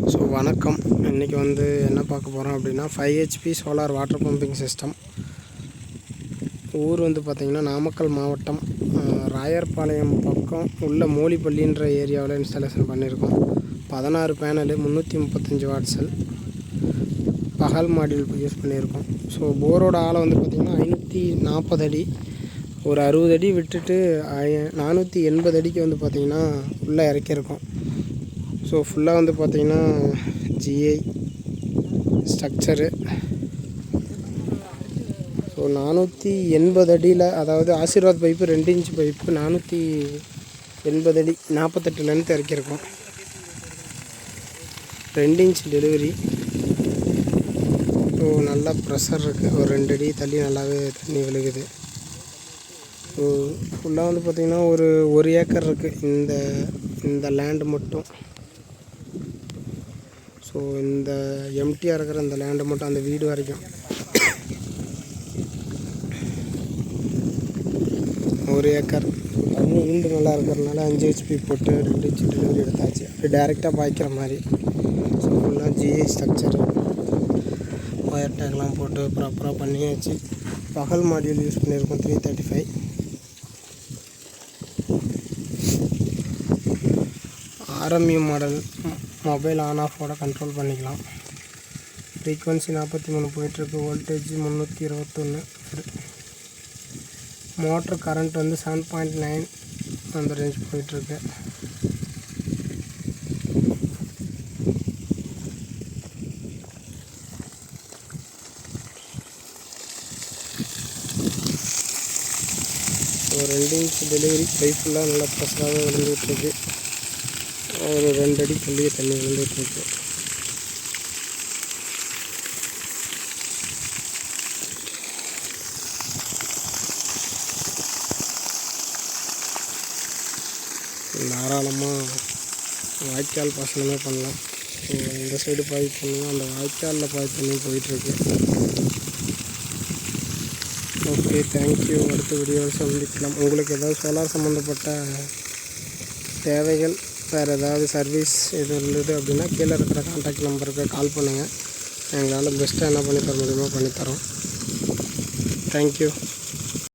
So வணக்கம். இன்றைக்கி என்ன பார்க்க போகிறோம் அப்படின்னா 5 HP solar water pumping system. ஊர் பார்த்திங்கன்னா நாமக்கல் மாவட்டம் ராயர்பாளையம் பக்கம் உள்ள மோலிப்பள்ளின்ற ஏரியாவில் இன்ஸ்டாலேஷன் பண்ணியிருக்கோம். 16 பேனலு 335 வாட்ஸல் பகல் மாடியூல் யூஸ் பண்ணியிருக்கோம். ஸோ போரோட ஆழம் பார்த்திங்கன்னா 540 அடி. ஒரு 60 அடி விட்டுட்டு 480 அடிக்கு பார்த்திங்கன்னா உள்ளே இறக்கியிருக்கோம். ஸோ ஃபுல்லாக பார்த்திங்கன்னா ஜிஐ ஸ்ட்ரக்சரு. ஸோ 480 அடியில், அதாவது ஆசீர்வாத் பைப்பு 2 இன்ச் பைப்பு 480 அடி 48 லென்த் இறக்கியிருக்கோம். 2 inch delivery. ஸோ நல்லா ப்ரெஷர் இருக்குது. ஒரு 2 அடி தள்ளி நல்லாவே தண்ணி விழுகுது. ஸோ ஃபுல்லாக பார்த்திங்கன்னா ஒரு ஏக்கர் இருக்குது இந்த லேண்டு மட்டும். ஸோ இந்த எம்டியாக இருக்கிற இந்த லேண்டு மட்டும் அந்த வீடு வரைக்கும் ஒரு ஏக்கர். தண்ணி ஈல்டு நல்லா இருக்கிறதுனால 5 HP போட்டு 2 இன்ச் டெலிவரி எடுத்தாச்சு. அப்படி டேரெக்டாக பாய்க்கிற மாதிரி. ஸோ ஃபுல்லாக ஜிஐ ஸ்ட்ரக்சரு, ஒயர் டேக்லாம் போட்டு ப்ராப்பராக பண்ணியாச்சு. பகல் மாடியூல் யூஸ் பண்ணியிருக்கோம் 335. RMU model. மொபைல் ஆன் ஆஃபோட கண்ட்ரோல் பண்ணிக்கலாம். ஃப்ரீக்வன்சி 43 போயிட்டுருக்கு. வோல்டேஜ் 321. மோட்ரு கரண்ட் 7.9 அந்த ரேஞ்ச் போயிட்டுருக்கு. ஒரு 2 இன்ச் டெலிவரி. பைப் ஃபுல்லாக நல்லா ப்ரெஷராகவே விழுந்துகிட்ருக்கு. ஒரு 2 அடி தள்ளியே தண்ணி விழுந்துகிட்ருக்கு. தாராளமாக வாய்க்கால் பாசனமே பண்ணலாம். ஸோ இந்த சைடு பாய் பண்ணலாம், அந்த வாய்க்காலில் பாய் பண்ணி போயிட்டுருக்கு. Okay, thank you. அடுத்த வீடியோவில் சந்திக்கலாம். உங்களுக்கு ஏதாவது சோலார் சம்மந்தப்பட்ட தேவைகள், வேறு ஏதாவது சர்வீஸ் எது இருந்தது அப்படின்னா கீழே இருக்கிற கான்டாக்ட் நம்பருக்கு கால் பண்ணுங்கள். எங்களால் பெஸ்ட்டாக என்ன பண்ணி தர முடியுமோ பண்ணித்தரோம். தேங்க்யூ.